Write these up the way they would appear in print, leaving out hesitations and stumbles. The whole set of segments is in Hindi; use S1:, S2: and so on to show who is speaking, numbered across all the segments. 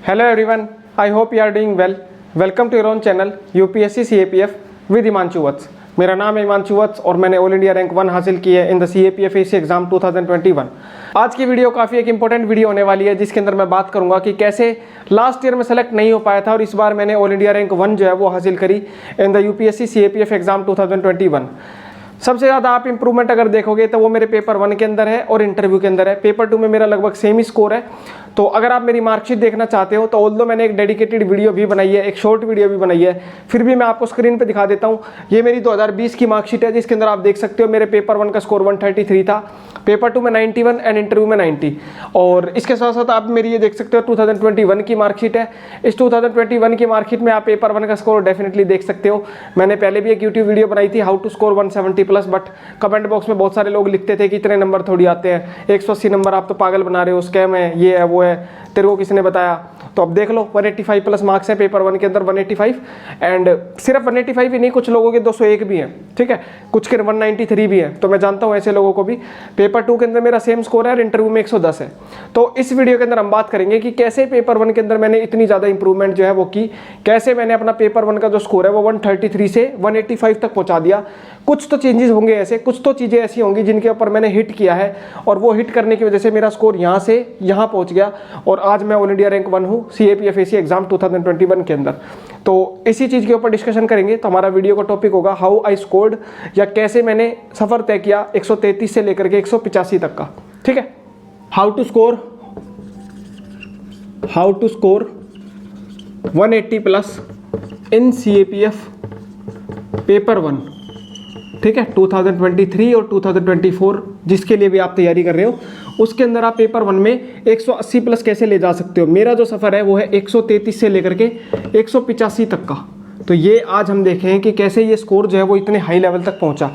S1: Hello everyone, I hope you are doing well. Welcome to your own channel UPSC CAPF with Himanshu वत्स। मेरा नाम है हिमांशु वत्स और मैंने ऑल इंडिया रैंक 1 हासिल की है in the CAPF AC exam 2021। आज की वीडियो काफ़ी एक इंपॉर्टेंट वीडियो होने वाली है जिसके अंदर मैं बात करूंगा कि कैसे लास्ट ईयर में सेलेक्ट नहीं हो पाया था और इस बार मैंने ऑल इंडिया रैंक 1 जो है वो हासिल करी in the UPSC CAPF exam 2021। सबसे ज़्यादा आप इंप्रूवमेंट अगर देखोगे तो वो मेरे पेपर 1 के अंदर है और इंटरव्यू के अंदर है। पेपर 2 में मेरा लगभग सेम ही स्कोर है। तो अगर आप मेरी मार्कशीट देखना चाहते हो तो ऑल्दो मैंने एक डेडिकेटेड वीडियो भी बनाई है, एक शॉर्ट वीडियो भी बनाई है, फिर भी मैं आपको स्क्रीन पे दिखा देता हूँ। ये मेरी 2020 की मार्कशीट है जिसके अंदर आप देख सकते हो मेरे पेपर 1 का स्कोर 133 था, पेपर 2 में 91 एंड इंटरव्यू में 90। और इसके साथ साथ आप मेरी ये देख सकते हो 2021 की मार्कशीट है। इस 2021 की मार्कशीट में आप पेपर 1 का स्कोर डेफिनेटली देख सकते हो। मैंने पहले भी एक यूट्यूब वीडियो बनाई थी how to score 170+, but comment box में बहुत सारे लोग लिखते थे कि इतने नंबर थोड़ी आते हैं, 180 नंबर आप तो पागल बना रहे हो, स्कैम है, ये है वो है, तेरे को किसने बताया। तो अब देख लो 185+ मार्क्स है पेपर 1 के अंदर, 185 एंड सिर्फ 185 ही नहीं, कुछ लोगों के 201 भी हैं, ठीक है, कुछ के 193 भी है। तो मैं जानता हूँ ऐसे लोगों को भी। पेपर 2 के अंदर मेरा सेम स्कोर है और इंटरव्यू में 110 है। तो इस वीडियो के अंदर हम बात करेंगे कि कैसे पेपर 1 के अंदर मैंने इतनी ज़्यादा इंप्रूवमेंट जो है वो की, कैसे मैंने अपना पेपर 1 का जो स्कोर है वो 133 से 185 तक पहुँचा दिया। कुछ तो चेंजेस होंगे ऐसे, कुछ तो चीज़ें ऐसी होंगी जिनके ऊपर मैंने हिट किया है और वो हिट करने की वजह से मेरा स्कोर यहाँ से यहाँ पहुँच गया और आज मैं ऑल इंडिया रैंक 1 हूँ CAPF AC एग्जाम 2021 के अंदर। तो इसी चीज़ के ऊपर डिस्कशन करेंगे। तो हमारा वीडियो का टॉपिक होगा हाउ आई स्कोर्ड, या कैसे मैंने सफ़र तय किया 133 से लेकर के 185 तक का, ठीक है। How to score 180+ in CAPF paper 1, ठीक है, 2023 और 2024 जिसके लिए भी आप तैयारी कर रहे हो उसके अंदर आप पेपर 1 में 180+ कैसे ले जा सकते हो। मेरा जो सफ़र है वो है 133 से लेकर के 185 तक का। तो ये आज हम देखें कि कैसे ये स्कोर जो है वो इतने हाई लेवल तक पहुंचा।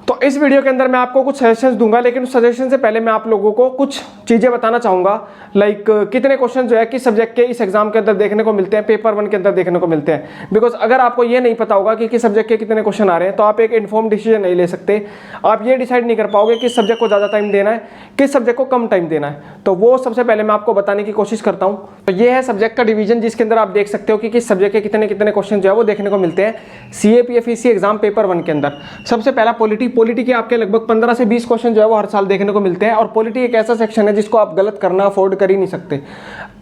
S1: तो इस वीडियो के अंदर मैं आपको कुछ सजेशंस दूंगा, लेकिन उस सजेशन से पहले मैं आप लोगों को कुछ चीज़ें बताना चाहूँगा। लाइक कितने क्वेश्चन जो है किस सब्जेक्ट के इस एग्जाम के अंदर देखने को मिलते हैं, पेपर 1 के अंदर देखने को मिलते हैं। बिकॉज अगर आपको ये नहीं पता होगा कि किस सब्जेक्ट के कितने क्वेश्चन आ रहे हैं तो आप एक इन्फॉर्म डिसीजन नहीं ले सकते। आप ये डिसाइड नहीं कर पाओगे किस सब्जेक्ट को ज़्यादा टाइम देना है, किस सब्जेक्ट को कम टाइम देना है। तो वो सबसे पहले मैं आपको बताने की कोशिश करता हूँ। तो ये है सब्जेक्ट का डिवीजन जिसके अंदर आप देख सकते हो कि किस सब्जेक्ट के कितने कितने क्वेश्चन जो है वो देखने को मिलते हैं CAPF AC एग्जाम पेपर 1 के अंदर। सबसे पहला पॉलिटी के आपके लगभग 15 से 20 क्वेश्चन जो है वो हर साल देखने को मिलते हैं। और पॉलिटी एक ऐसा सेक्शन है जिसको आप गलत करना अफोर्ड कर ही नहीं सकते,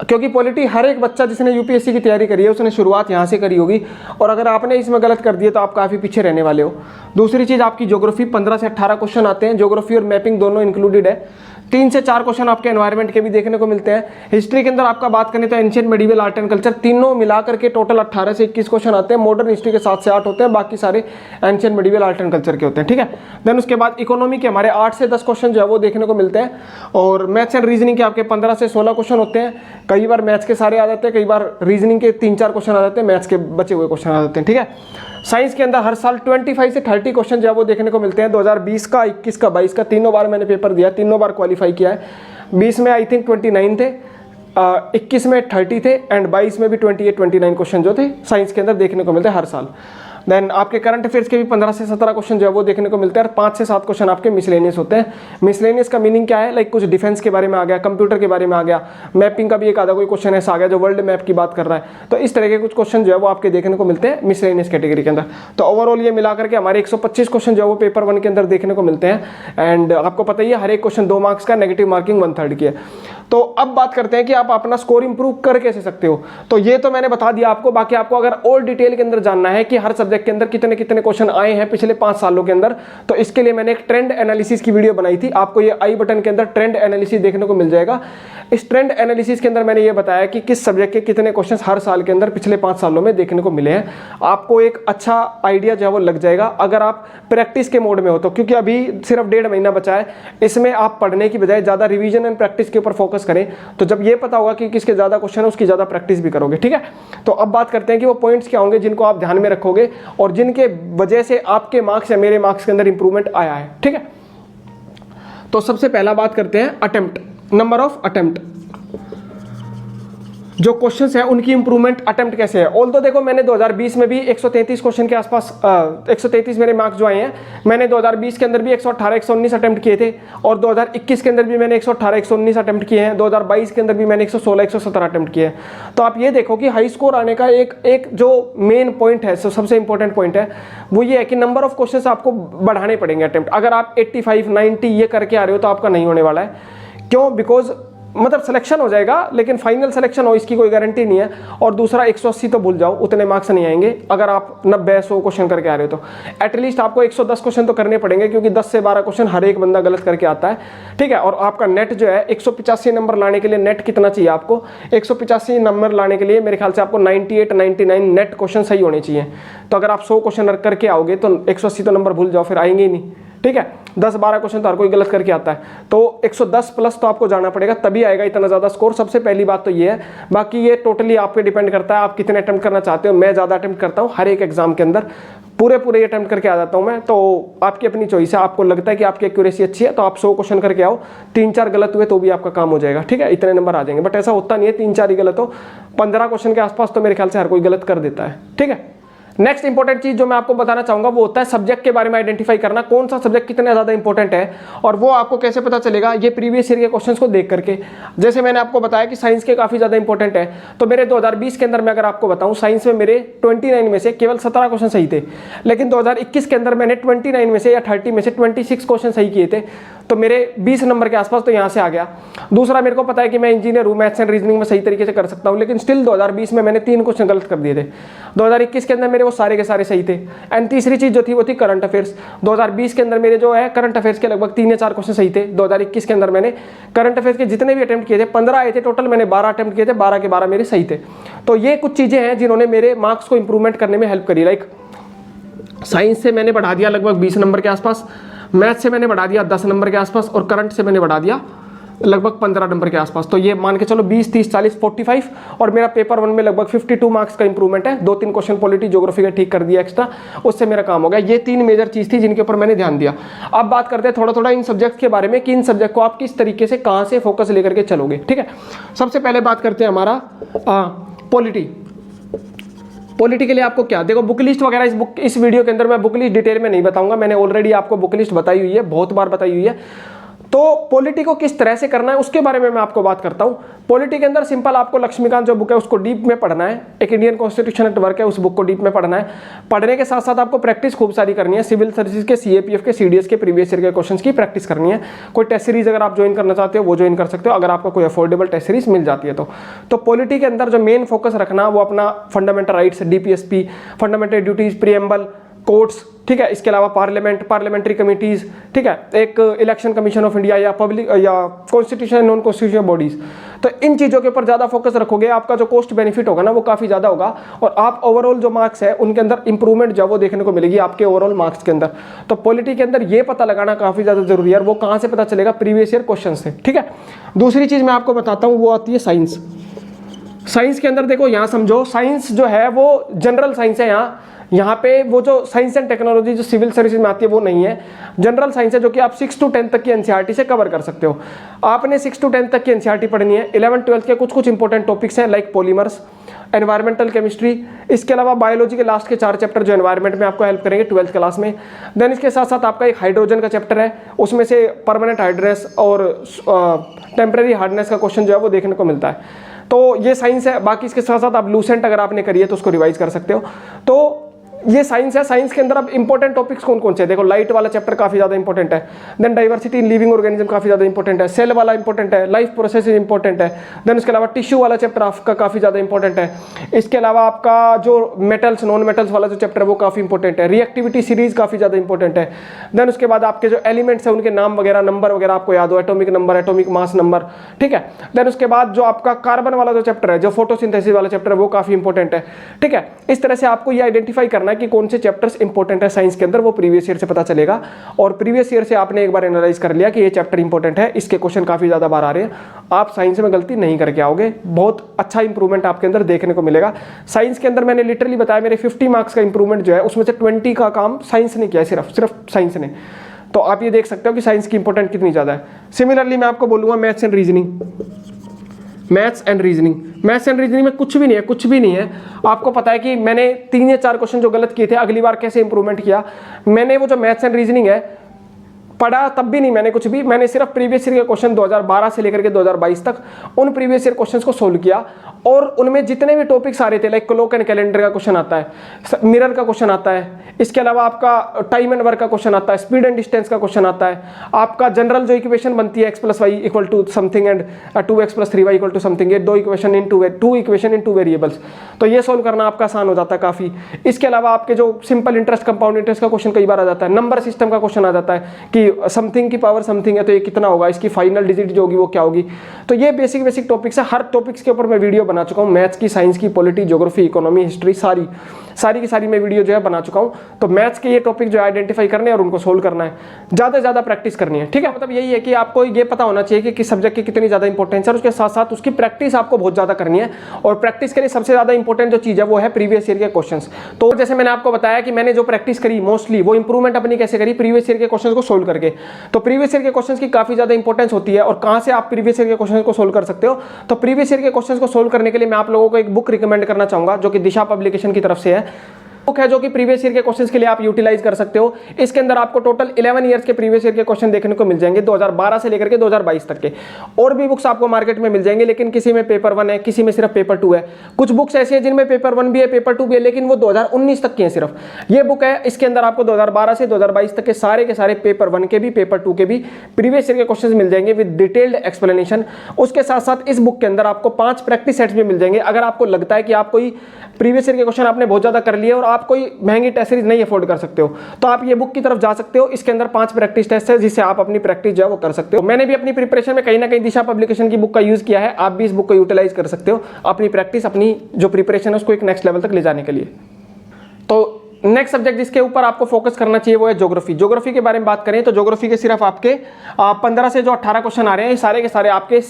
S1: क्योंकि पॉलिटी हर एक बच्चा जिसने UPSC की तैयारी करी है उसने शुरुआत यहाँ से करी होगी और अगर आपने इसमें गलत कर दिया तो आप काफ़ी पीछे रहने वाले हो। दूसरी चीज़ आपकी ज्योग्राफी, 15 से 18 क्वेश्चन आते हैं, ज्योग्राफी और मैपिंग दोनों इंक्लूडेड है। 3 से 4 क्वेश्चन आपके एनवायरनमेंट के भी देखने को मिलते हैं। हिस्ट्री के अंदर आपका बात करें तो ancient, medieval, art and culture तीनों मिला करके टोटल 18 से 21 क्वेश्चन आते हैं। मॉडर्न हिस्ट्री के 7 से 8 होते हैं, बाकी सारे ancient, medieval, art and culture के होते हैं, ठीक है। देन उसके बाद इकोनॉमी के हमारे 8 से 10 क्वेश्चन जो है वो देखने को मिलते हैं और मैथ्स एंड रीजनिंग के आपके 15 से 16 क्वेश्चन होते हैं। कई बार मैथ्स के सारे आ जाते हैं, कई बार रीजनिंग के 3-4 क्वेश्चन आ जाते हैं, मैथ्स के बचे हुए क्वेश्चन आ जाते हैं, ठीक है। साइंस के अंदर हर साल 25 से 30 क्वेश्चन जो है वो देखने को मिलते हैं। 2020 का, 21 का, 22 का तीनों बार मैंने पेपर दिया, तीनों बार क्वालिफाई किया है। 20 में आई थिंक 29 थे, 21 में 30 थे एंड 22 में भी 28-29 क्वेश्चन जो थे साइंस के अंदर देखने को मिलते हैं हर साल। देन आपके करंट अफेयर्स के भी 15 से 17 क्वेश्चन जो है वो देखने को मिलते हैं और 5 से 7 क्वेश्चन आपके मिसलेनियस होते हैं। मिसलेनियस का मीनिंग क्या है, लाइक कुछ डिफेंस के बारे में आ गया, कंप्यूटर के बारे में आ गया, मैपिंग का भी एक आधा कोई क्वेश्चन ऐसा आ गया जो वर्ल्ड मैप की बात कर रहा है। तो इस तरह के कुछ क्वेश्चन जो है वो आपके देखने को मिलते हैं मिसलेनियस कैटेगरी के अंदर। तो ओवरऑल ये मिलाकर के हमारे 125 क्वेश्चन जो है वो पेपर 1 के अंदर देखने को मिलते हैं एंड आपको पता ही है हर एक क्वेश्चन 2 मार्क्स का, नेगेटिव मार्किंग 1/3 की है। तो अब बात करते हैं कि आप अपना स्कोर इंप्रूव कर कैसे सकते हो। तो ये तो मैंने बता दिया आपको, बाकी आपको अगर और डिटेल के अंदर जानना है कि हर सब्जेक्ट के अंदर कितने कितने क्वेश्चन आए हैं पिछले 5 सालों के अंदर, तो इसके लिए मैंने एक ट्रेंड एनालिसिस की वीडियो बनाई थी। आपको ये आई बटन के अंदर ट्रेंड एनालिसिस देखने को मिल जाएगा। इस ट्रेंड एनालिसिस के अंदर मैंने ये बताया कि किस सब्जेक्ट के कितने क्वेश्चन हर साल के अंदर पिछले 5 सालों में देखने को मिले हैं। आपको एक अच्छा आइडिया जो है वो लग जाएगा अगर आप प्रैक्टिस के मोड में हो तो, क्योंकि अभी सिर्फ 1.5 महीना बचा है। इसमें आप पढ़ने की बजाय ज़्यादा रिवीजन एंड प्रैक्टिस के ऊपर फोकस करें, तो जब ये पता होगा कि किसके ज़्यादा क्वेश्चन है उसकी ज़्यादा प्रैक्टिस भी करोगे, ठीक है। तो अब बात करते हैं कि वो पॉइंट्स क्या होंगे जिनको आप ध्यान में रखोगे और जिनके वजह से आपके मार्क्स या मेरे मार्क्स के अंदर इंप्रूवमेंट आया है, ठीक है। तो सबसे पहला बात करते हैं अटेम्प्ट, नंबर ऑफ अटेम्प्ट। जो क्वेश्चंस है उनकी इंप्रूवमेंट अटेम्प्ट कैसे है। ऑल तो देखो मैंने 2020 में भी 133 क्वेश्चन के आसपास 133 मेरे मार्क्स जो आए हैं, मैंने 2020 के अंदर भी 118 119 अटेम्प्ट किए थे, और 2021 के अंदर भी मैंने 118 119 अटेम्प्ट किए हैं, 2022 के अंदर भी मैंने 116 117 अटेम्प्ट किए हैं। तो आप ये देखो कि हाई स्कोर आने का एक जो मेन पॉइंट है, सबसे इंपॉर्टेंट पॉइंट है, वो ये है कि नंबर ऑफ क्वेश्चन आपको बढ़ाने पड़ेंगे अटेम्प्ट। अगर आप 85 90 ये करके आ रहे हो तो आपका नहीं होने वाला है। क्यों? बिकॉज मतलब सिलेक्शन हो जाएगा लेकिन फाइनल सिलेक्शन हो इसकी कोई गारंटी नहीं है। और दूसरा 180 तो भूल जाओ, उतने मार्क्स नहीं आएंगे अगर आप 90 100 क्वेश्चन करके आ रहे हो तो। एटलीस्ट आपको 110 क्वेश्चन तो करने पड़ेंगे, क्योंकि 10 से 12 क्वेश्चन हर एक बंदा गलत करके आता है, ठीक है। और आपका नेट जो है 185 नंबर लाने के लिए नेट कितना चाहिए आपको? 185 नंबर लाने के लिए मेरे ख्याल से आपको 98 99 नेट क्वेश्चन सही होने चाहिए। तो अगर आप 100 क्वेश्चन करके आओगे तो 180 तो नंबर भूल जाओ, फिर आएंगे ही नहीं, ठीक है। 10-12 क्वेश्चन तो हर कोई गलत करके आता है, तो 110 प्लस तो आपको जाना पड़ेगा, तभी आएगा इतना ज़्यादा स्कोर। सबसे पहली बात तो ये है। बाकी ये टोटली आप पे डिपेंड करता है आप कितने अटेम्प्ट करना चाहते हो। मैं ज़्यादा अटेम्प्ट करता हूँ हर एक एग्जाम के अंदर, पूरे अटेम्प्ट करके आ जाता हूँ मैं। तो आपकी अपनी चॉइस है, आपको लगता है कि आपकी एक्यूरेसी अच्छी है तो आप 100 क्वेश्चन करके आओ, 3-4 गलत हुए तो भी आपका काम हो जाएगा, ठीक है, इतने नंबर आ जाएंगे। बट ऐसा होता नहीं है 3-4 ही गलत हो, 15 क्वेश्चन के आसपास तो मेरे ख्याल से हर कोई गलत कर देता है, ठीक है। नेक्स्ट इंपॉर्टेंट चीज जो मैं आपको बताना चाहूंगा वो होता है सब्जेक्ट के बारे में आइडेंटिफाई करना, कौन सा सब्जेक्ट कितना ज्यादा इंपॉर्टेंट है। और वो आपको कैसे पता चलेगा? ये प्रीवियस ईयर के क्वेश्चंस को देख करके। जैसे मैंने आपको बताया कि साइंस के काफी ज्यादा इंपॉर्टेंट है, तो मेरे 2020 के अंदर मैं अगर आपको बताऊं, साइंस में मेरे 29 में से केवल 17 क्वेश्चन सही थे, लेकिन 2021 के अंदर मैंने 29 में से या 30 में से 26 क्वेश्चन सही किए थे, तो मेरे 20 नंबर के आसपास तो यहाँ से आ गया। दूसरा, मेरे को पता है कि मैं इंजीनियर हूँ, मैथ्स एंड रीजनिंग में सही तरीके से कर सकता हूँ, लेकिन स्टिल 2020 में मैंने 3 क्वेश्चन गलत कर दिए थे। 2021 के अंदर मेरे वो सारे के सारे सही थे। एंड तीसरी चीज जो थी वो थी करंट अफेयर्स। 2020 के अंदर मेरे जो है करंट अफेयर्स के लगभग 3 या 4 क्वेश्चन सही थे। 2021 के अंदर मैंने करंट अफेयर्स के जितने भी अटेम्प्ट किए थे, 15 आए थे टोटल, मैंने 12 अटेम्प्ट किए थे, 12 के 12 मेरे सही थे। तो ये कुछ चीजें हैं जिन्होंने मेरे मार्क्स को इंप्रूवमेंट करने में हेल्प करी। लाइक साइंस से मैंने बढ़ा दिया लगभग 20 नंबर के आसपास, मैथ से मैंने बढ़ा दिया 10 नंबर के आसपास, और करंट से मैंने बढ़ा दिया लगभग 15 नंबर के आसपास। तो ये मान के चलो 20 30 40 45, और मेरा पेपर 1 में लगभग 52 मार्क्स का इंप्रूवमेंट है। 2-3 क्वेश्चन पॉलिटी ज्योग्राफी का ठीक कर दिया एक्स्ट्रा, उससे मेरा काम हो गया। ये 3 मेजर चीज थी जिनके ऊपर मैंने ध्यान दिया। अब बात करते हैं थोड़ा इन सब्जेक्ट के बारे में कि इन सब्जेक्ट को आप किस तरीके से कहाँ से फोकस लेकर के चलोगे, ठीक है। सबसे पहले बात करते हैं हमारा पॉलिटी के लिए आपको क्या, देखो बुक लिस्ट वगैरह इस वीडियो के अंदर मैं बुक लिस्ट डिटेल में नहीं बताऊंगा, मैंने ऑलरेडी आपको बुक लिस्ट बताई हुई है, बहुत बार बताई हुई है। तो पॉलिटी को किस तरह से करना है उसके बारे में मैं आपको बात करता हूं। पॉलिटी के अंदर सिंपल आपको लक्ष्मीकांत जो बुक है उसको डीप में पढ़ना है, एक इंडियन कॉन्स्टिट्यूशन एट वर्क है, उस बुक को डीप में पढ़ना है। पढ़ने के साथ साथ आपको प्रैक्टिस खूब सारी करनी है, सिविल सर्विसेज के, सीएपीएफ के, सीडीएस के प्रीवियस ईयर के क्वेश्चंस की प्रैक्टिस करनी है। कोई टेस्ट सीरीज अगर आप ज्वाइन करना चाहते हो वो ज्वाइन कर सकते हो, अगर आपको कोई अफोर्डेबल टेस्ट सीरीज मिल जाती है तो पॉलिटी के अंदर जो मेन फोकस रखना वो अपना fundamental rights, DPSP, fundamental duties, preamble, courts, ठीक है। इसके अलावा पार्लियामेंट्री कमिटीज, ठीक है, एक इलेक्शन कमीशन ऑफ इंडिया या पब्लिक या कॉन्स्टिट्यूशन नॉन कॉन्स्टिट्यूशन बॉडीज। तो इन चीजों के ऊपर ज्यादा फोकस रखोगे, आपका जो कॉस्ट बेनिफिट होगा ना वो काफी ज्यादा होगा, और आप ओवरऑल जो मार्क्स है उनके अंदर इंप्रूवमेंट जो वो देखने को मिलेगी आपके ओवरऑल मार्क्स के अंदर। तो पॉलिटी के अंदर ये पता लगाना काफी ज्यादा जरूरी है, और वो कहां से पता चलेगा? प्रीवियस ईयर क्वेश्चन से, ठीक है। दूसरी चीज मैं आपको बताता हूं, वो आती है साइंस। साइंस के अंदर देखो, यहां समझो साइंस जो है वो जनरल साइंस है। यहाँ पे वो जो साइंस एंड टेक्नोलॉजी जो सिविल सर्विसेज में आती है वो नहीं है, जनरल साइंस है, जो कि आप 6 to 10 तक की एनसीईआरटी से कवर कर सकते हो। आपने 6 to 10 तक की एनसीईआरटी पढ़नी है। 11th-12th के कुछ इंपॉर्टेंट टॉपिक्स हैं, लाइक पॉलीमर्स, एनवायरमेंटल केमिस्ट्री, इसके अलावा बायोलॉजी के लास्ट के 4 चैप्टर जो एनवायरमेंट में आपको हेल्प करेंगे 12th क्लास में। देन इसके साथ साथ आपका एक हाइड्रोजन का चैप्टर है, उसमें से परमानेंट हार्डनेस और टेम्परेरी हार्डनेस का क्वेश्चन जो है वो देखने को मिलता है। तो ये साइंस है। बाकी इसके साथ साथ आप लूसेंट अगर आपने करी है तो उसको रिवाइज कर सकते हो। तो ये साइंस है। साइंस के अंदर अब इंपॉर्टेंट टॉपिक्स कौन कौन से हैं? देखो, लाइट वाला चैप्टर काफी ज्यादा इंपॉर्टेंट है। Then diversity in living organism काफी ज्यादा इंपॉर्टेंट है। सेल वाला इंपॉर्टेंट है। लाइफ प्रोसेस इंपॉर्टेंट है। देन उसके अलावा टिश्यू वाला चैप्टर आपका काफी ज्यादा इंपॉर्टेंट है। इसके अलावा आपका जो मेटल्स नॉन मेटल्स वाला जो चैप्टर है वो काफी इंपॉर्टेंट है। रिएक्टिविटी सीरीज काफी ज्यादा इंपॉर्टेंट है। देन उसके बाद आपके जो एलिमेंट्स है उनके नाम वगैरह, नंबर वगैरह आपको याद हो, atomic number, atomic mass number, ठीक है। देन उसके बाद जो आपका कार्बन वाला जो चैप्टर है, जो फोटोसिंथेसिस वाला चैप्टर है, वो काफी इंपॉर्टेंट है, ठीक है। इस तरह से आपको ये आइडेंटिफाई करना है कि कौन से चैप्टर्स इंपॉर्टेंट है साइंस के अंदर, वो प्रीवियस ईयर से पता चलेगा। और प्रीवियस ईयर से आपने एक बार एनालाइज कर लिया कि ये चैप्टर इंपॉर्टेंट है, इसके क्वेश्चन काफी ज्यादा बार आ रहे हैं, आप साइंस में गलती नहीं करके आओगे। बहुत अच्छा इंप्रूवमेंट आपके अंदर देखने को मिलेगा। साइंस के अंदर मैंने लिटरली बताया, मेरे 50 मार्क्स का इंप्रूवमेंट जो है उसमें से 20 का काम साइंस ने किया है, सिर्फ साइंस ने। तो आप ये देख सकते हो कि साइंस की इंपॉर्टेंट कितनी ज्यादा है। सिमिलरली मैं आपको बोलूंगा maths and reasoning. Maths and reasoning में कुछ भी नहीं है, कुछ भी नहीं है। आपको पता है कि मैंने 3 या 4 क्वेश्चन जो गलत किए थे, अगली बार कैसे इंप्रूवमेंट किया। मैंने वो जो मैथ्स एंड रीजनिंग है पढ़ा तब भी नहीं मैंने कुछ भी, मैंने सिर्फ प्रीवियस ईयर के क्वेश्चन 2012 से लेकर के 2022 तक उन प्रीवियस ईयर क्वेश्चंस को सोल्व किया, और उनमें जितने भी टॉपिक्स आ रहे थे, लाइक क्लॉक एंड कैलेंडर का क्वेश्चन आता है, मिरर का क्वेश्चन आता है, इसके अलावा आपका टाइम एंड वर्क का क्वेश्चन आता है, स्पीड एंड डिस्टेंस का क्वेश्चन आता है, आपका जनरल जो इक्वेशन बनती है x + y = something and 2x + 3y = something, ये 2 इक्वेशन इन टू वेरिएबल्स, तो ये सोल्व करना आपका आसान हो जाता है काफ़ी। इसके अलावा आपके जो सिंपल इंटरेस्ट, कंपाउंड इंटरेस्ट का क्वेश्चन कई बार आ जाता है, नंबर सिस्टम का क्वेश्चन आ जाता है कि समथिंग की पावर समथिंग है तो ये कितना होगा, इसकी फाइनल डिजिट जो होगी वो क्या होगी। तो ये बेसिक टॉपिक्स है, हर टॉपिक्स के ऊपर मैं वीडियो बना चुका हूँ, मैथ्स की, साइंस की, पॉलिटी, ज्योग्राफी, इकोनॉमी, हिस्ट्री, सारी की सारी मैं वीडियो जो है बना चुका हूँ। तो मैथ्स के ये टॉपिक जो आइडेंटिफाई करने और उनको सोल्व करना है, ज़्यादा से ज़्यादा प्रैक्टिस करनी है, ठीक है। मतलब यही है कि आपको ये पता होना चाहिए कि किस सब्जेक्ट की कितनी ज़्यादा इंपॉर्टेंस है, और उसके साथ साथ उसकी प्रैक्टिस आपको बहुत ज़्यादा करनी है। और प्रैक्टिस के लिए सबसे ज़्यादा इंपॉर्टेंट जो चीज़ है वो है प्रीवियस ईयर के क्वेश्चंस। तो जैसे मैंने आपको बताया कि मैंने जो प्रैक्टिस करी मोस्टली, वो इंप्रूवमेंट अपनी कैसे करी, प्रीवियस ईयर के क्वेश्चंस को सोल्व करके। तो प्रीवियस ईयर के क्वेश्चंस की काफ़ी ज़्यादा इंपॉर्टेंस होती है, और कहाँ से आप प्रीवियस ईयर के क्वेश्चंस को सोल्व कर सकते हो। तो प्रीवियस ईयर के क्वेश्चंस को सोल्व करने के लिए मैं आप लोगों को एक बुक रिकमेंड करना चाहूँगा, जो कि दिशा पब्लिकेशन की तरफ से है, बुक है जो कि प्रीवियस ईयर के क्वेश्चंस के लिए आप यूटिलाइज कर सकते हो। इसके अंदर आपको टोटल 11 ईयर्स के प्रीवियस ईयर के क्वेश्चन देखने को मिल जाएंगे, 2012 से लेकर के 2022 तक के। और भी बुक्स आपको मार्केट में मिल जाएंगे, लेकिन किसी में पेपर 1 है, किसी में सिर्फ पेपर 2 है। कुछ बुक्स ऐसी हैं जिनमें पेपर 1 भी है, पेपर 2 भी है, लेकिन वो 2019 तक की है सिर्फ। ये बुक है, इसके अंदर आपको 2012 से 2022 तक के सारे पेपर 1 के भी, पेपर 2 के भी प्रीवियस ईयर के क्वेश्चन मिल जाएंगे विद डिटेल्ड एक्सप्लेनेशन। उसके साथ साथ इस बुक के अंदर आपको 5 प्रैक्टिस सेट्स भी मिल जाएंगे। अगर आपको लगता है कि आप कोई प्रीवियस ईयर के क्वेश्चन आपने बहुत ज्यादा कर लिए और आप कोई महंगी टेस्ट सीरीज नहीं अफोर्ड कर सकते हो, तो आप ये बुक की तरफ जा सकते हो। इसके अंदर 5 प्रैक्टिस टेस्ट है, जिससे आप अपनी प्रैक्टिस जो है वो कर सकते हो। मैंने भी अपनी प्रिपरेशन में कहीं ना कहीं दिशा पब्लिकेशन की बुक का यूज किया है, आप भी इस बुक को यूटिलाइज कर सकते हो अपनी प्रैक्टिस, अपनी जो प्रिपरेशन है उसको एक नेक्स्ट लेवल तक ले जाने के लिए। तो नेक्स्ट सब्जेक्ट जिसके ऊपर आपको फोकस करना चाहिए वो है ज्योग्राफी। ज्योग्राफी के बारे में बात करें तो ज्योग्राफी के सिर्फ आपके 15 से जो 18 क्वेश्चन आ रहे हैं, सारे के सारे आपके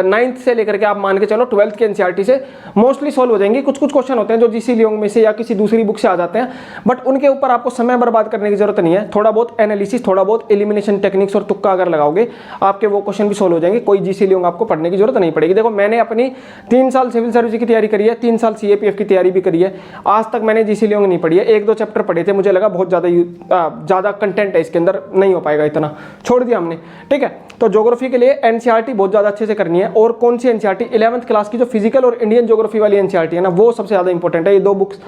S1: 9th से लेकर के आप मान के चलो 12th के एनसीईआरटी से मोस्टली सोल्व हो जाएंगे। कुछ क्वेश्चन होते हैं जो जीसी लियोंग में से या किसी दूसरी बुक से आ जाते हैं, बट उनके ऊपर आपको समय बर्बाद करने की जरूरत नहीं है। थोड़ा बहुत एनालिसिस, थोड़ा बहुत एलिमिनेशन टेक्निक्स और तुक्का अगर लगाओगे, आपके वो क्वेश्चन भी सोल्व हो जाएंगे। कोई जीसी लियोंग आपको पढ़ने की जरूरत नहीं पड़ेगी। देखो, मैंने अपनी 3 साल सिविल सर्विस की तैयारी करी है, 3 साल सीएपीएफ की तैयारी भी करी है, आज तक मैंने जीसी लियोंग नहीं पढ़ी है। 1-2 चैप्टर पढ़े थे, मुझे लगा बहुत ज़्यादा कंटेंट है इसके अंदर, नहीं हो पाएगा इतना, छोड़ दिया हमने, ठीक है। तो ज्योग्राफी के लिए एनसीईआरटी बहुत ज़्यादा अच्छे से करनी है। और कौन सी एनसीईआरटी? 11th क्लास की जो फिजिकल और इंडियन ज्योग्राफी वाली एनसीईआरटी है ना, वो सबसे ज़्यादा इंपॉर्टेंट है। ये 2 बुक्स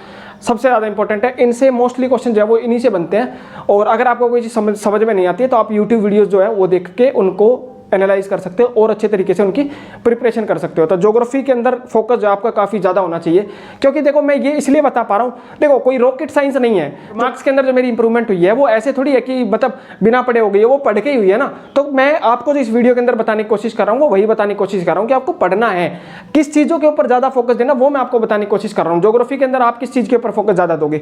S1: सबसे ज़्यादा इंपॉर्टेंट है, इनसे मोस्टली क्वेश्चन जो है वो इन्हीं से बनते हैं। और अगर आपको कोई चीज़ समझ में नहीं आती है तो आप यूट्यूब वीडियोज़ जो है वो देख के उनको एनालाइज कर सकते हो और अच्छे तरीके से उनकी प्रिपरेशन कर सकते हो। तो ज्योग्राफी के अंदर फोकस जो आपका काफ़ी ज़्यादा होना चाहिए, क्योंकि देखो मैं ये इसलिए बता पा रहा हूँ, देखो कोई रॉकेट साइंस नहीं है। मार्क्स के अंदर जो मेरी इंप्रूवमेंट हुई है वो ऐसे थोड़ी है कि मतलब बिना पढ़े हो गई है, वो पढ़ के ही हुई है ना। तो मैं आपको जो इस वीडियो के अंदर बताने की कोशिश कर रहा हूँ वो वही बताने की कोशिश कर रहा हूँ कि आपको पढ़ना है, किस चीज़ों के ऊपर ज़्यादा फोकस देना वो मैं आपको बताने की कोशिश कर रहा हूँ। ज्योग्राफी के अंदर आप किस चीज़ के ऊपर फोकस ज़्यादा दोगे?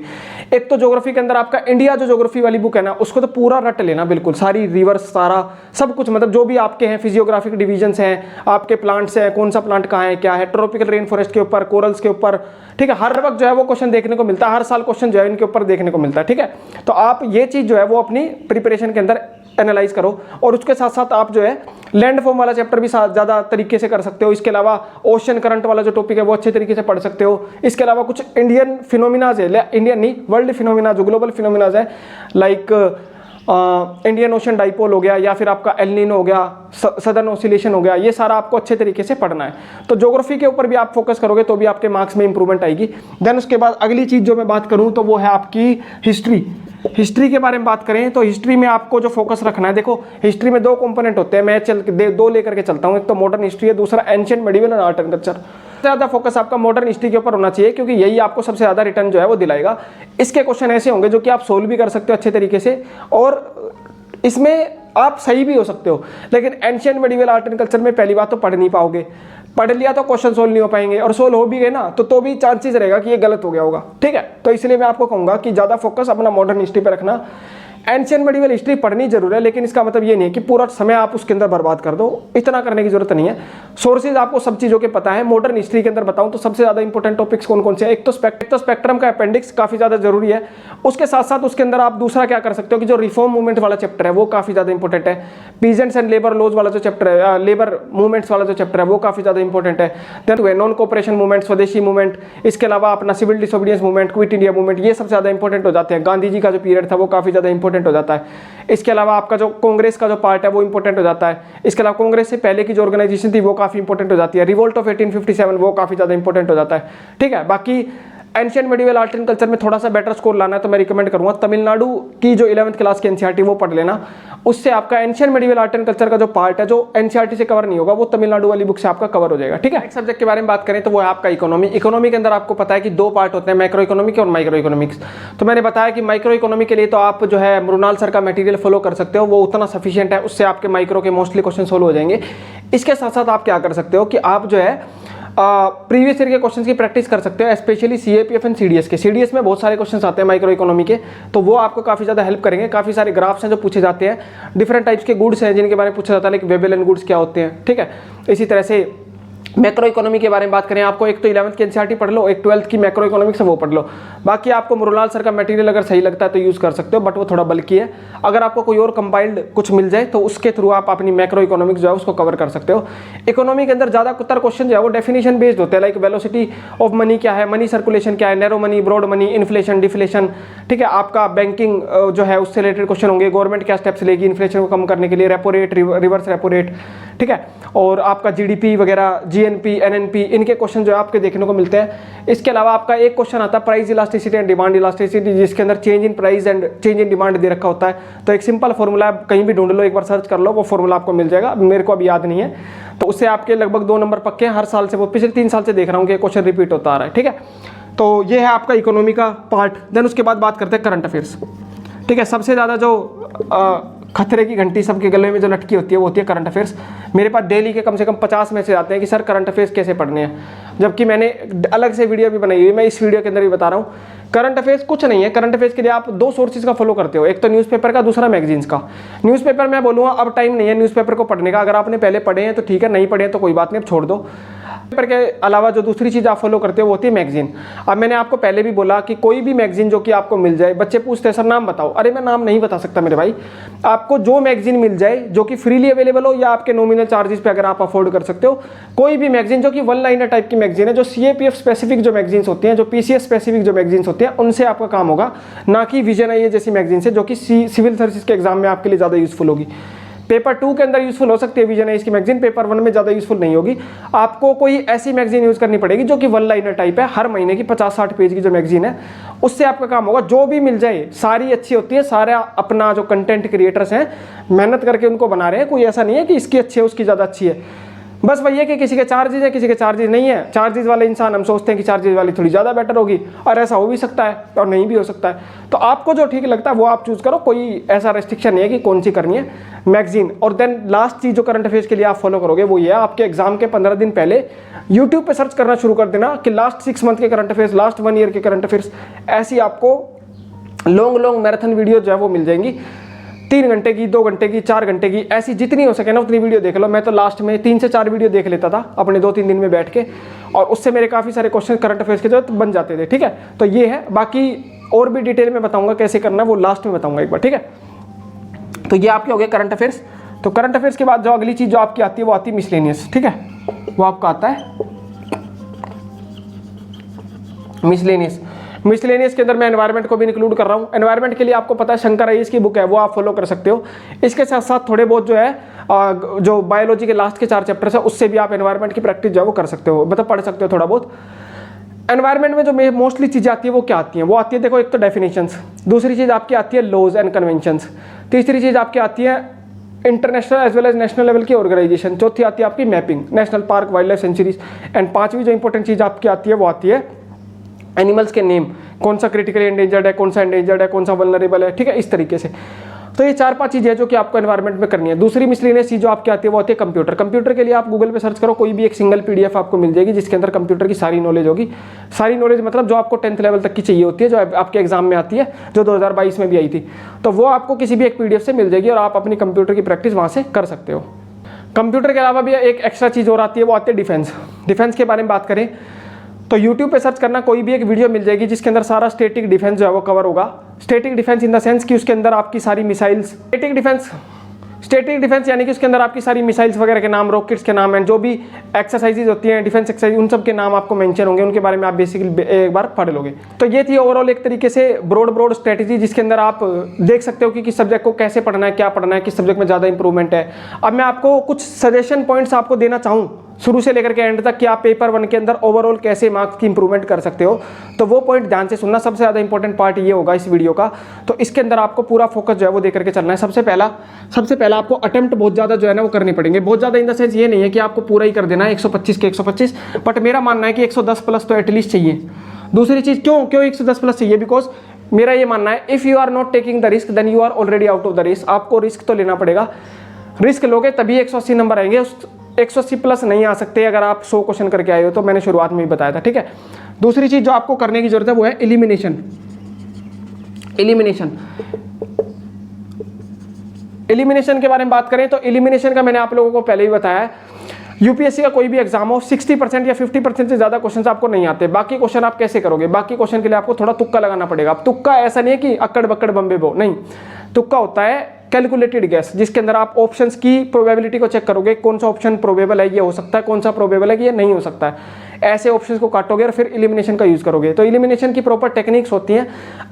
S1: एक तो ज्योग्राफी के अंदर आपका इंडिया जो ज्योग्राफी वाली बुक है ना, उसको तो पूरा रट लेना, बिल्कुल सारी रिवर्स, सारा सब कुछ, मतलब जो भी आपके हैं फिजियोग्राफिक डिवीजन्स हैं, आपके प्लांट्स हैं, कौन सा प्लांट कहाँ है, क्या है, ट्रॉपिकल रेन फॉरेस्ट के ऊपर, कोरल्स के ऊपर, ठीक है। हर वक्त जो है वो क्वेश्चन देखने को मिलता है, हर साल क्वेश्चन जो है इनके ऊपर देखने को मिलता है, ठीक है। तो आप ये चीज़ जो है वो अपनी प्रिपरेशन के अंदर एनालाइज करो। और उसके साथ साथ आप जो है लैंड फॉर्म वाला चैप्टर भी ज़्यादा तरीके से कर सकते हो। इसके अलावा ओशन करंट वाला जो टॉपिक है वो अच्छे तरीके से पढ़ सकते हो। इसके अलावा कुछ इंडियन फिनोमिनाज है, इंडियन नहीं वर्ल्ड फिनोमिनाज, जो ग्लोबल फिनोमिनाज है, लाइक इंडियन ओशन डाइपोल हो गया, या फिर आपका एल नीनो हो गया, सदर्न ऑसिलेशन हो गया, ये सारा आपको अच्छे तरीके से पढ़ना है। तो ज्योग्राफी के ऊपर भी आप फोकस करोगे तो भी आपके मार्क्स में इंप्रूवमेंट आएगी। देन उसके बाद अगली चीज़ जो मैं बात करूँ तो वो है आपकी हिस्ट्री। हिस्ट्री के बारे में बात करें तो हिस्ट्री में आपको जो फोकस रखना है, देखो हिस्ट्री में 2 कंपोनेंट होते हैं, मैं 2 लेकर के चलता हूँ। एक तो मॉडर्न हिस्ट्री है, दूसरा एंशिएंट मेडिवल और आर्ट एंड कल्चर। ज़्यादा फोकस आपका मॉडर्न हिस्ट्री के ऊपर होना चाहिए, क्योंकि यही आपको सबसे ज़्यादा रिटर्न जो है वो दिलाएगा। इसके क्वेश्चन ऐसे होंगे जो कि आप सोल्व भी कर सकते हो अच्छे तरीके से, और इसमें आप सही भी हो सकते हो। लेकिन ancient medieval art and culture में पहली बात तो पढ़ नहीं पाओगे, पढ़ लिया तो क्वेश्चन सोल्व नहीं हो पाएंगे, और सोल्व हो भी गए ना तो भी चांसेस रहेगा कि ये गलत हो गया होगा, ठीक है। तो इसलिए मैं आपको कहूँगा कि ज़्यादा फोकस अपना मॉडर्न हिस्ट्री पर रखना। एंशिएंट मेडिवल हिस्ट्री पढ़नी जरूर है, लेकिन इसका मतलब ये नहीं है कि पूरा समय आप उसके अंदर बर्बाद कर दो, इतना करने की जरूरत नहीं है। सोर्सेज आपको सब चीज़ों के पता है। मॉडर्न हिस्ट्री के अंदर बताऊं तो सबसे ज़्यादा इंपॉर्टेंट टॉपिक्स कौन कौन से हैं? एक तो स्पेक्ट्रम का अपेंडिक्स काफ़ी ज़्यादा जरूरी है। उसके साथ साथ उसके अंदर आप दूसरा क्या कर सकते हो कि जो रिफॉर्म मूवमेंट वाला चैप्टर है वो काफ़ी ज़्यादा इंपॉर्टेंट है। पीजेंट्स एंड लेबर लॉज वाला जो चैप्टर है, लेबर मूवमेंट्स वाला जो चैप्टर है वो काफ़ी ज़्यादा इंपॉर्टेंट है। Then non cooperation movement, Swadeshi movement, इसके अलावा अपना civil disobedience movement, quit India movement, ये सबसे ज़्यादा इंपॉर्टेंट हो जाते हैं। गांधी जी का जो पीरियड था वो काफ़ी ज़्यादा इंपॉर्टेंट हो जाता है। इसके अलावा आपका जो कांग्रेस का जो पार्ट है वो इंपॉर्टेंट हो जाता है। इसके अलावा कांग्रेस से पहले की जो ऑर्गेनाइजेशन थी वो काफ़ी इंपॉर्टेंट हो जाती है। रिवोल्ट ऑफ 1857 वो काफ़ी ज़्यादा इंपॉर्टेंट हो जाता है। ठीक है, बाकी ancient medieval art and culture में थोड़ा सा बेटर स्कोर लाना है तो मैं रिकमेंड करूंगा तमिलनाडु की जो 11th क्लास की एनसीईआरटी वो पढ़ लेना। उससे आपका ancient medieval art and culture का जो पार्ट है जो एनसीईआरटी से कवर नहीं होगा वो तमिलनाडु वाली बुक से आपका कवर हो जाएगा। ठीक है, एक सब्जेक्ट के बारे में बात करें तो वो है आपका इकोनॉमी। इकोनॉमी के अंदर आपको पता है कि दो पार्ट होते हैं, मैक्रो इकोनॉमिक और माइक्रो इकोनॉमिक्स। तो मैंने बताया कि माइक्रो इकोनॉमी के लिए तो आप जो है मृणाल सर का मटेरियल फॉलो कर सकते हो, वो उतना सफिशिएंट है, उससे आपके माइक्रो के मोस्टली क्वेश्चन सोल्व हो जाएंगे। इसके साथ साथ आप क्या कर सकते हो कि आप जो है प्रीवियस ईयर के क्वेश्चंस की प्रैक्टिस कर सकते हो, स्पेशली सीएपीएफ एंड सीडीएस के। सीडीएस में बहुत सारे क्वेश्चंस आते हैं माइक्रो इकोनॉमी के, तो वो आपको काफ़ी ज़्यादा हेल्प करेंगे। काफ़ी सारे ग्राफ्स हैं जो पूछे जाते हैं, डिफरेंट टाइप्स के गुड्स हैं जिनके बारे में पूछा जाता है, लाइक वेबल एंड गुड्स क्या होते हैं। ठीक है, इसी तरह से मैक्रो इकोनॉमी के बारे में बात करें, आपको एक तो 11th की एनसीईआरटी पढ़ लो, एक 12th की मैक्रो इकोनॉमिक्स है वो पढ़ लो। बाकी आपको मृणाल सर का मटेरियल अगर सही लगता है तो यूज़ कर सकते हो, बट वो थोड़ा बल्कि है। अगर आपको कोई और कंपाइल्ड कुछ मिल जाए तो उसके थ्रू आप अपनी मैक्रो इकोनॉमिक्स जो है उसको कवर कर सकते हो। इकोनॉमी के अंदर ज़्यादातर क्वेश्चन जो है वो डेफिनेशन बेस्ड होते हैं, लाइक वेलोसिटी ऑफ मनी क्या है, मनी सर्कुलेशन क्या है, narrow money, broad money, inflation, deflation. ठीक है, आपका बैंकिंग जो है उससे रिलेटेड क्वेश्चन होंगे, गवर्नमेंट क्या स्टेप्स लेगी इन्फ्लेशन को कम करने के लिए, repo rate, reverse repo rate. ठीक है, और आपका जीडीपी वगैरह, जीएनपी, एनएनपी, इनके क्वेश्चन जो है आपके देखने को मिलते हैं। इसके अलावा आपका एक क्वेश्चन आता है price elasticity and demand elasticity, जिसके अंदर change in price and change in demand दे रखा होता है। तो एक सिंपल फॉर्मूला कहीं भी ढूंढ लो, एक बार सर्च कर लो, वो फॉर्मूला आपको मिल जाएगा, मेरे को अभी याद नहीं है। तो उससे आपके लगभग 2 नंबर पक्के हैं हर साल से, वो पिछले 3 साल से देख रहा हूँ कि क्वेश्चन रिपीट होता आ रहा है। ठीक है, तो ये है आपका इकोनॉमी का पार्ट। देन उसके बाद बात करते हैं करंट अफेयर्स। ठीक है, सबसे ज़्यादा जो खतरे की घंटी सबके गले में जो लटकी होती है वो होती है करंट अफेयर्स। मेरे पास डेली के कम से कम 50 मैसेज आते हैं कि सर करंट अफेयर्स कैसे पढ़ने हैं, जबकि मैंने अलग से वीडियो भी बनाई हुई है, मैं इस वीडियो के अंदर भी बता रहा हूँ। करंट अफेयर्स कुछ नहीं है, करंट अफेयर्स के लिए आप 2 सोर्सेज का फॉलो करते हो, एक तो न्यूज़पेपर का, दूसरा मैगजीन्स का। न्यूज़पेपर मैं बोलूँगा अब टाइम नहीं है न्यूज़पेपर को पढ़ने का, अगर आपने पहले पढ़े हैं तो ठीक है, नहीं पढ़े हैं तो कोई बात नहीं, अब छोड़ दो। पेपर के अलावा जो दूसरी चीज़ आप फॉलो करते हो वो होती है मैगजीन। अब मैंने आपको पहले भी बोला कि कोई भी मैगजीन जो कि आपको मिल जाए, बच्चे पूछते हैं सर नाम बताओ, अरे मैं नाम नहीं बता सकता मेरे भाई। आपको जो मैगजीन मिल जाए जो कि फ्रीली अवेलेबल हो या आपके नॉमिनल चार्जेस पे अगर आप अफोर्ड कर सकते हो, कोई भी मैगजीन जो कि 1 लाइनर टाइप की मैगजीन है, जो सीएपीएफ स्पेसिफिक जो मैगजीन्स होती हैं, जो पीसीएस स्पेसिफिक जो मैगजीन्स होती हैं, उनसे आपका काम होगा, ना कि विजन आई जैसी मैगजीन से जो कि सिविल सर्विसेज के एग्जाम में आपके लिए ज़्यादा यूजफुल होगी। पेपर 2 के अंदर यूजफुल हो सकती है विजन है इसकी मैगजीन, पेपर 1 में ज़्यादा यूजफुल नहीं होगी। आपको कोई ऐसी मैगजीन यूज़ करनी पड़ेगी जो कि 1 लाइनर टाइप है, हर महीने की 50-60 पेज की जो मैगजीन है, उससे आपका काम होगा। जो भी मिल जाए सारी अच्छी होती है, सारा अपना जो कंटेंट क्रिएटर्स हैं मेहनत करके उनको बना रहे हैं, कोई ऐसा नहीं है कि इसकी अच्छी है उसकी ज़्यादा अच्छी है। बस वही है कि किसी के चार्जेज है, किसी के चार्जेज नहीं है। चार्जेज वाले इंसान हम सोचते हैं कि चार्जेज वाली थोड़ी ज़्यादा बेटर होगी, और ऐसा हो भी सकता है और नहीं भी हो सकता है। तो आपको जो ठीक लगता है वो आप चूज़ करो, कोई ऐसा रेस्ट्रिक्शन नहीं है कि कौन सी करनी है मैगजीन। और देन लास्ट चीज़ जो करंट अफेयर्स के लिए आप फॉलो करोगे वो ये है, आपके एग्जाम के 15 दिन पहले यूट्यूब पर सर्च करना शुरू कर देना कि लास्ट 6 मंथ के करंट अफेयर्स, लास्ट 1 ईयर के करंट अफेयर्स। ऐसी आपको लॉन्ग मैराथन वीडियो जो है वो मिल जाएंगी, 3 घंटे की, 2 घंटे की, 4 घंटे की, ऐसी जितनी हो सके ना उतनी वीडियो देख लो। मैं तो लास्ट में 3 से 4 वीडियो देख लेता था अपने 2-3 दिन में बैठ के, और उससे मेरे काफ़ी सारे क्वेश्चन करंट अफेयर्स के जो बन जाते थे। ठीक है, तो ये है। बाकी और भी डिटेल में बताऊंगा कैसे करना है, वो लास्ट में बताऊंगा एक बार। ठीक है, तो ये आपके हो गए करंट अफेयर्स। तो करंट अफेयर्स के बाद जो अगली चीज़ जो आपकी आती है वो आती है मिसलेनियस। ठीक है, वो आपका आता है मिसलेनियस। मिसलेनियस के अंदर मैं एनवायरनमेंट को भी इंक्लूड कर रहा हूँ। एनवायरनमेंट के लिए आपको पता है शंकर आईएएस की बुक है, वो आप फॉलो कर सकते हो। इसके साथ साथ थोड़े बहुत जो है जो बायोलॉजी के लास्ट के 4 चैप्टर्स है उससे भी आप एनवायरनमेंट की प्रैक्टिस जो है वो कर सकते हो, मतलब पढ़ सकते हो थोड़ा बहुत। एनवायरनमेंट में जो मोस्टली चीज़ें आती है वो क्या आती हैं? वो आती है, देखो, एक तो डेफिनेशंस, दूसरी चीज़ आपकी आती है लॉज एंड कन्वेंशंस, तीसरी चीज़ आपकी आती है international as well as national level की ऑर्गेनाइजेशन, चौथी आती है आपकी mapping, national park, wildlife sanctuaries, and 5वीं जो इंपॉर्टेंट चीज़ आपकी आती है वो आती है एनिमल्स के नेम, कौन सा क्रिटिकली एंडेंजर्ड है, कौन सा एंडेंजर्ड है, कौन सा वल्नरेबल है। ठीक है, इस तरीके से तो ये 4-5 चीज़ें हैं जो कि आपको एनवायरनमेंट में करनी है। दूसरी मिसलेनियस चीज़ जो आपकी आती है वो आती है कंप्यूटर। कंप्यूटर के लिए आप गूगल पे सर्च करो, कोई भी एक सिंगल PDF आपको मिल जाएगी जिसके अंदर कंप्यूटर की सारी नॉलेज होगी। सारी नॉलेज मतलब जो आपको 10th लेवल तक की चाहिए होती है, जो आपके एग्जाम में आती है, जो 2022 में भी आई थी, तो वो आपको किसी भी एक PDF से मिल जाएगी और आप अपनी कंप्यूटर की प्रैक्टिस वहाँ से कर सकते हो। कंप्यूटर के अलावा भी एक एक्स्ट्रा चीज़ और आती है, वो आती है डिफेंस। डिफेंस के बारे में बात करें तो यूट्यूब पे सर्च करना, कोई भी एक वीडियो मिल जाएगी जिसके अंदर सारा स्टैटिक डिफेंस जो है वो कवर होगा। Static defence in the sense कि उसके अंदर आपकी सारी मिसाइल्स, स्टैटिक डिफेंस यानी कि उसके अंदर आपकी सारी मिसाइल्स वगैरह के नाम, रॉकेट्स के नाम हैं, जो भी एक्सरसाइजेज होती हैं डिफेंस एक्सरसाइज, उन सब के नाम आपको मेंशन होंगे, उनके बारे में आप बेसिकली एक बार पढ़ लोगे। तो ये थी ओवरऑल एक तरीके से ब्रॉड स्ट्रेटेजी, जिसके अंदर आप देख सकते हो कि किस सब्जेक्ट को कैसे पढ़ना है, क्या पढ़ना है, किस सब्जेक्ट में ज़्यादा इंप्रूवमेंट है। अब मैं आपको कुछ सजेशन पॉइंट्स आपको देना चाहूँ शुरू से लेकर के एंड तक कि आप पेपर 1 के अंदर ओवरऑल कैसे मार्क्स की इंप्रूवमेंट कर सकते हो, तो वो पॉइंट ध्यान से सुनना। सबसे ज़्यादा इंपॉर्टेंट पार्ट ये होगा इस वीडियो का, तो इसके अंदर आपको पूरा फोकस जो है वो देकर के चलना है। सबसे पहला आपको अटेम्प्ट बहुत ज़्यादा जो है ना वो करने पड़ेंगे। बहुत ज़्यादा इन द सेंस ये नहीं है कि आपको पूरा ही कर देना है 125 के 125, बट मेरा मानना है कि 110 प्लस तो एटलीस्ट चाहिए। दूसरी चीज़ क्यों 110 प्लस चाहिए, बिकॉज मेरा ये मानना है if you are not taking the risk then you are already out of the race. आपको रिस्क तो लेना पड़ेगा, रिस्क लोगे तभी 180 नंबर आएंगे। 180 प्लस नहीं आ सकते अगर आप 100 क्वेश्चन करके आए हो, तो मैंने शुरुआत में ही बताया था, ठीक है। दूसरी चीज जो आपको करने की जरूरत है वो है एलिमिनेशन। एलिमिनेशन के बारे में बात करें तो एलिमिनेशन का मैंने आप लोगों को पहले ही बताया है। यूपीएससी का कोई भी एग्जाम हो 60% या 50% से ज्यादा क्वेश्चन आपको नहीं आते। बाकी क्वेश्चन आप कैसे करोगे? बाकी क्वेश्चन के लिए आपको थोड़ा तुक्का लगाना पड़ेगा। अब तुक्का ऐसा नहीं है कि अक्कड़ बक्कड़ बम्बे बो, नहीं, तुक्का होता है कैलकुलेटेड गैस, जिसके अंदर आप ऑप्शंस की प्रोबेबिलिटी को चेक करोगे, कौन सा ऑप्शन प्रोबेबल है, ये हो सकता है, कौन सा प्रोबेबल है कि ये नहीं हो सकता है। ऐसे ऑप्शंस को काटोगे और फिर एलिमिनेशन का यूज करोगे। तो एलिमिनेशन की प्रॉपर टेक्निक्स होती हैं।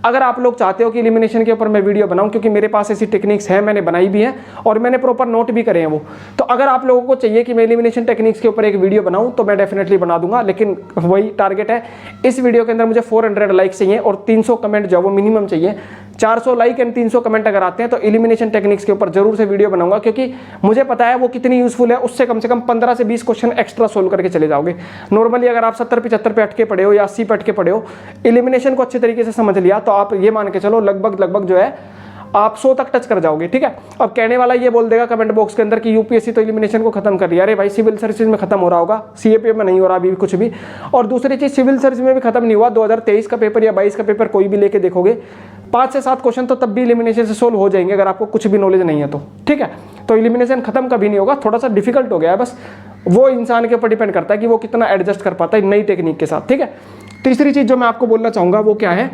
S1: अगर आप लोग चाहते हो कि एलिमिनेशन के ऊपर मैं वीडियो बनाऊं, क्योंकि मेरे पास ऐसी टेक्निक्स हैं, मैंने बनाई भी हैं और मैंने प्रॉपर नोट भी करे हैं वो, तो अगर आप लोगों को चाहिए कि मैं एलिमिनेशन टेक्निक्स के ऊपर एक वीडियो बनाऊं तो मैं डेफिनेटली बना दूंगा। लेकिन वही टारगेट है, इस वीडियो के अंदर मुझे 400 लाइक चाहिए और 300 कमेंट जो वो मिनिमम चाहिए। 400 लाइक एंड 300 कमेंट अगर आते हैं तो एलिमिनेशन टेक्निक्स के ऊपर जरूर से वीडियो बनाऊंगा, क्योंकि मुझे पता है वो कितनी यूजफुल है। उससे कम से कम 15 से 20 क्वेश्चन एक्स्ट्रा सोल्व करके चले जाओगे। नॉर्मली अगर आप 70-75 पे अटके पड़े हो या 80 पे अटके पड़े हो, एलिमिनेशन को अच्छे तरीके से समझ लिया तो आप ये मान के चलो लगभग जो है आप 100 तक टच कर जाओगे, ठीक है। अब कहने वाला ये बोल देगा कमेंट बॉक्स के अंदर कि यूपीएससी तो एलिमिनेशन को खत्म कर दिया। अरे भाई, सिविल सर्विसेज में खत्म हो रहा होगा, सीएपी में नहीं हो रहा अभी भी कुछ भी। और दूसरी चीज, सिविल सर्विस में भी खत्म नहीं हुआ। 2023 का पेपर या 22 का पेपर कोई भी लेके देखोगे, 5 से 7 क्वेश्चन तो तब भी एलिमिनेशन से सोल्व हो जाएंगे अगर आपको कुछ भी नॉलेज नहीं है तो, ठीक है। तो एलिमिनेशन खत्म कभी नहीं होगा, थोड़ा सा डिफिकल्ट हो गया है, बस वो इंसान के ऊपर डिपेंड करता है कि वो कितना एडजस्ट कर पाता है नई टेक्निक के साथ, ठीक है। तीसरी चीज जो मैं आपको बोलना चाहूंगा वो क्या है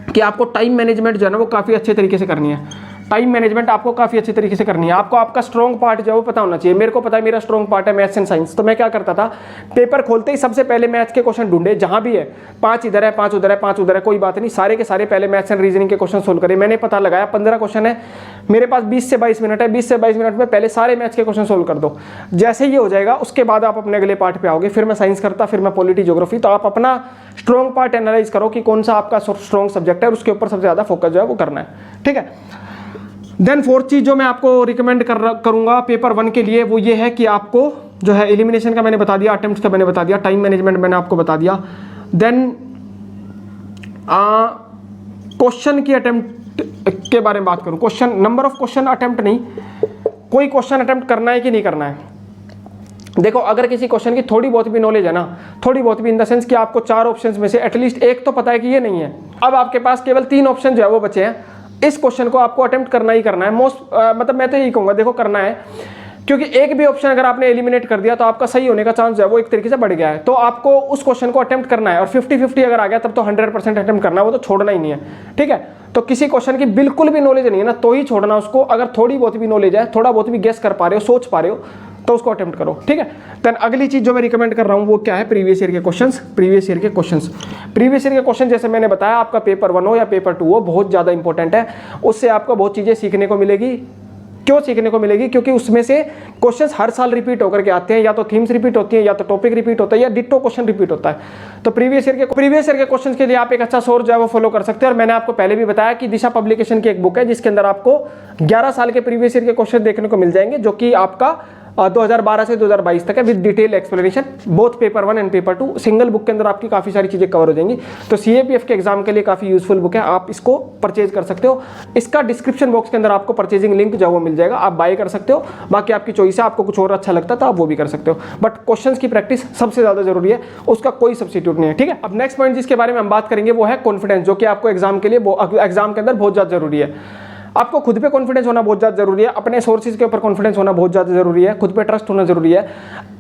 S1: कि आपको टाइम मैनेजमेंट जो है ना वो काफी अच्छे तरीके से करनी है। टाइम मैनेजमेंट आपको काफी अच्छे तरीके से करनी है। आपको आपका स्ट्रॉन्ग पार्ट जो है वो पता होना चाहिए। मेरे को पता है मेरा स्ट्रॉन्ग पार्ट है मैथ्स एंड साइंस, तो मैं क्या करता था, पेपर खोलते ही सबसे पहले मैथ्स के क्वेश्चन ढूंढे, जहां भी है 5 इधर है, 5 उधर है, 5 उधर है, कोई बात नहीं, सारे के सारे पहले मैथ्स एंड रीजनिंग के क्वेश्चन सोल्व करे। मैंने पता लगाया 15 क्वेश्चन है मेरे पास, 20 से 22 मिनट है, 20 से 22 मिनट में पहले सारे मैथ्स के क्वेश्चन सोल्व कर दो। जैसे ये हो जाएगा उसके बाद आप अपने अगले पार्ट पे आओगे। फिर मैं साइंस करता, फिर मैं पॉलिटी ज्योग्राफी। तो आप अपना स्ट्रॉन्ग पार्ट एनालाइज करो कि कौन सा आपका स्ट्रॉन्ग सब्जेक्ट है और उसके ऊपर सबसे ज्यादा फोकस जो है वो करना है, ठीक है। देन फोर्थ चीज जो मैं आपको रिकमेंड करूंगा पेपर 1 के लिए वो ये है कि आपको जो है एलिमिनेशन का मैंने बता दिया, अटेम्प्ट्स का मैंने बता दिया, टाइम मैनेजमेंट मैंने आपको बता दिया। देन क्वेश्चन की अटेम्प्ट के बारे में बात करूं, question number of question attempt नहीं, कोई क्वेश्चन अटेम्प्ट करना है कि नहीं करना है। देखो, अगर किसी क्वेश्चन की थोड़ी बहुत भी नॉलेज है ना, थोड़ी बहुत भी इन द सेंस कि आपको 4 ऑप्शंस में से एटलीस्ट एक तो पता है कि ये नहीं है, अब आपके पास केवल 3 ऑप्शन जो है वो बचे हैं, इस क्वेश्चन को आपको अटेम्प्ट करना ही करना है। मतलब मैं तो यही कहूंगा, देखो करना है, क्योंकि एक भी ऑप्शन अगर आपने एलिमिनेट कर दिया तो आपका सही होने का चांस जो है वो एक तरीके से बढ़ गया है। तो आपको उस क्वेश्चन को अटेम्प्ट करना है और 50-50 अगर आ गया तब तो 100% अटेम्प्ट करना है, वो तो छोड़ना ही नहीं है, ठीक है। तो किसी क्वेश्चन की बिल्कुल भी नॉलेज नहीं है ना तो ही छोड़ना उसको। अगर थोड़ी बहुत भी नॉलेज है, थोड़ा बहुत भी गेस कर पा रहे हो, सोच पा रहे हो, तो उसको अटेम्प्ट करो, ठीक है। देन अगली चीज जो मैं रिकमेंड कर रहा हूं वो क्या है, प्रीवियस ईयर के क्वेश्चंस। प्रीवियस ईयर के क्वेश्चन जैसे मैंने बताया, आपका पेपर 1 हो या पेपर 2 हो, बहुत ज्यादा इंपॉर्टेंट है। उससे आपको बहुत चीजें सीखने को मिलेगी। क्यों सीखने को मिलेगी? क्योंकि उसमें से क्वेश्चंस हर साल रिपीट होकर के आते हैं, या तो थीम्स रिपीट होती हैं, या तो टॉपिक रिपीट होता है, या डिट्टो क्वेश्चन रिपीट होता है। तो प्रीवियस ईयर के क्वेश्चंस के लिए आप एक अच्छा सोर्स जो है वो फॉलो कर सकते हैं। और मैंने आपको पहले भी बताया कि दिशा पब्लिकेशन की एक बुक है जिसके अंदर आपको 11 साल के प्रीवियस ईयर के क्वेश्चन देखने को मिल जाएंगे, जो कि आपका 2012 से 2022 तक है with detail explanation, both paper 1 and paper 2। Single book के अंदर आपकी काफ़ी सारी चीज़ें कवर हो जाएंगी। तो CAPF के एग्जाम के लिए काफ़ी यूजफुल बुक है, आप इसको परचेज कर सकते हो। इसका डिस्क्रिप्शन बॉक्स के अंदर आपको परचेजिंग लिंक जो वो मिल जाएगा, आप बाय कर सकते हो। बाकी आपकी चॉइस है, आपको कुछ और अच्छा लगता है तो आप वो भी कर सकते हो, बट क्वेश्चंस की प्रैक्टिस सबसे ज़्यादा जरूरी है, उसका कोई सब्स्टिट्यूट नहीं है, ठीक है। अब नेक्स्ट पॉइंट जिसके बारे में हम बात करेंगे वो है कॉन्फिडेंस, जो कि आपको एग्जाम के लिए एग्जाम के अंदर बहुत ज़्यादा जरूरी है। आपको खुद पे कॉन्फिडेंस होना बहुत ज़्यादा जरूरी है, अपने सोर्सेज के ऊपर कॉन्फिडेंस होना बहुत ज़्यादा जरूरी है, खुद पे ट्रस्ट होना जरूरी है।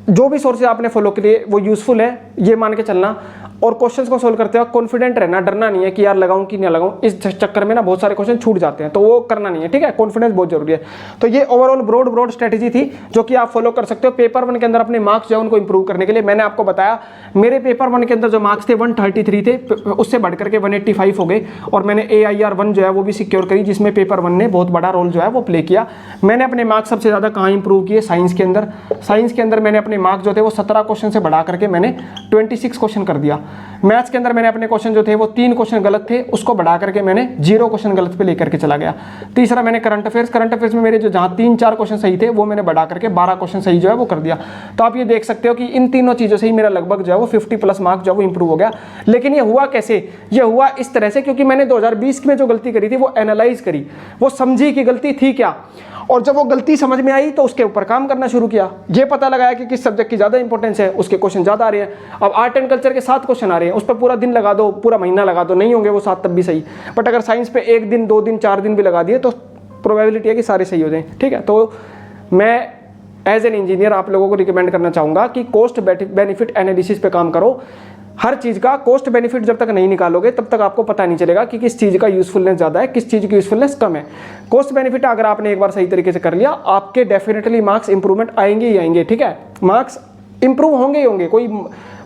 S1: जो भी सोर्सेज आपने फॉलो किए वो यूजफुल है, ये मान के चलना, और क्वेश्चंस को सोल्व करते वक्त कॉन्फिडेंट रहना, डरना नहीं है कि यार लगाऊं कि नहीं लगाऊं। इस चक्कर में ना बहुत सारे क्वेश्चन छूट जाते हैं, तो वो करना नहीं है, ठीक है। कॉन्फिडेंस बहुत जरूरी है। तो ये ओवरऑल ब्रॉड स्ट्रेटेजी थी जो कि आप फॉलो कर सकते हो पेपर 1 के अंदर अपने मार्क्स जो है उनको इंप्रूव करने के लिए। मैंने आपको बताया मेरे पेपर 1 के अंदर जो मार्क्स थे 133 थे, उससे बढ़कर के 185 हो गए, और मैंने AIR1 जो है वो भी सिक्योर करी, जिसमें पेपर 1 ने बहुत बड़ा रोल जो है वो प्ले किया। मैंने अपने मार्क्स सबसे ज़्यादा कहाँ इंप्रूव किए? साइंस के अंदर। साइंस के अंदर मैंने अपने मार्क्स जो थे वो 17 क्वेश्चन से बढ़ा करके मैंने 26 क्वेश्चन कर दिया। मैथ्स के अंदर मैंने अपने क्वेश्चन जो थे वो 3 क्वेश्चन गलत थे, उसको बढ़ा करके मैंने 0 क्वेश्चन गलत पे लेकर के चला गया। तीसरा मैंने करंट अफेयर्स में मेरे जो जहाँ 3-4 क्वेश्चन सही थे वो मैंने बढ़ा करके 12 क्वेश्चन सही जो है वो कर दिया। तो आप ये देख सकते हो कि इन तीनों चीज़ों से ही मेरा लगभग जो है वो 50+ मार्क जो है वो इंप्रूव हो गया। लेकिन ये हुआ कैसे? ये हुआ इस तरह से क्योंकि मैंने 2020 में जो गलती करी थी वो एनालाइज करी, वो समझी कि गलती थी क्या, और जब वो गलती समझ में आई तो उसके ऊपर काम करना शुरू किया। ये पता लगाया कि किस सब्जेक्ट की ज़्यादा इंपॉर्टेंस है, उसके क्वेश्चन ज़्यादा आ रहे हैं। अब आर्ट एंड कल्चर के 7 क्वेश्चन आ रहे हैं, उस पर पूरा दिन लगा दो, पूरा महीना लगा दो, नहीं होंगे वो 7 तब भी सही। बट अगर साइंस पे 1 दिन 2 दिन 4 दिन भी लगा दिए तो प्रोबेबिलिटी है कि सारे सही हो जाएं, ठीक है। तो मैं एज एन इंजीनियर आप लोगों को रिकमेंड करना चाहूँगा कि कॉस्ट बेनिफिट एनालिसिस पे काम करो। हर चीज़ का कॉस्ट बेनिफिट जब तक नहीं निकालोगे तब तक आपको पता नहीं चलेगा कि किस चीज़ का यूजफुलनेस ज़्यादा है, किस चीज़ की यूजफुलनेस कम है। कॉस्ट बेनिफिट अगर आपने एक बार सही तरीके से कर लिया, आपके डेफिनेटली मार्क्स इंप्रूवमेंट आएंगे ही आएंगे, ठीक है। मार्क्स इंप्रूव होंगे ही होंगे, कोई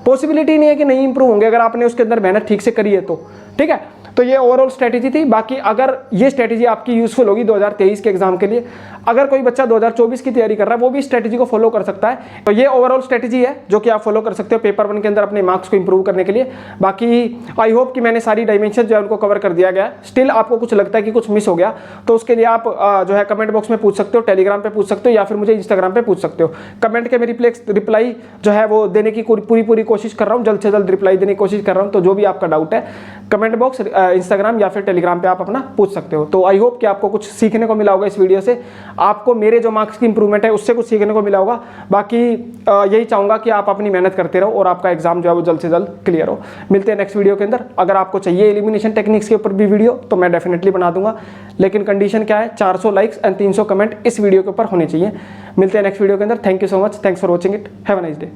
S1: पॉसिबिलिटी नहीं है कि नहीं इंप्रूव होंगे अगर आपने उसके अंदर मेहनत ठीक से करी है तो, ठीक है। तो ये ओवरऑल स्ट्रेटेजी थी। बाकी अगर ये स्ट्रेटेजी आपकी यूजफुल होगी 2023 के एग्जाम के लिए, अगर कोई बच्चा 2024 की तैयारी कर रहा है वो भी स्ट्रेटेजी को फॉलो कर सकता है। तो ये ओवरऑल स्ट्रेटेजी है जो कि आप फॉलो कर सकते हो पेपर 1 के अंदर अपने मार्क्स को इंप्रूव करने के लिए। बाकी आई होप कि मैंने सारी डायमेंशन जो है उनको कवर कर दिया गया। स्टिल आपको कुछ लगता है कि कुछ मिस हो गया तो उसके लिए आप जो है कमेंट बॉक्स में पूछ सकते हो, टेलीग्राम पे पूछ सकते हो, या फिर मुझे इंस्टाग्राम पे पूछ सकते हो। कमेंट के मैं रिप्लाई जो है वो देने की पूरी कोशिश कर रहा हूँ, जल्द से जल्द रिप्लाई देने की कोशिश कर रहा हूँ। तो जो भी आपका डाउट है कमेंट बॉक्स, इंस्टाग्राम या फिर टेलीग्राम पे आप अपना पूछ सकते हो। तो आई होप कि आपको कुछ सीखने को मिला होगा इस वीडियो से, आपको मेरे जो मार्क्स की इंप्रूवमेंट है उससे कुछ सीखने को मिला होगा। बाकी यही चाहूँगा कि आप अपनी मेहनत करते रहो और आपका एग्जाम जो है वो जल्द से जल्द क्लियर हो। मिलते हैं नेक्स्ट वीडियो के अंदर। अगर आपको चाहिए एलिमिनेशन टेक्निक्स के ऊपर भी वीडियो तो मैं डेफिनेटली बना दूंगा, लेकिन कंडीशन क्या है? 400 लाइक्स एंड 300 कमेंट इस वीडियो के ऊपर होने चाहिए। मिलते हैं नेक्स्ट वीडियो के अंदर। Thank you so much, thanks for watching it, have a nice day.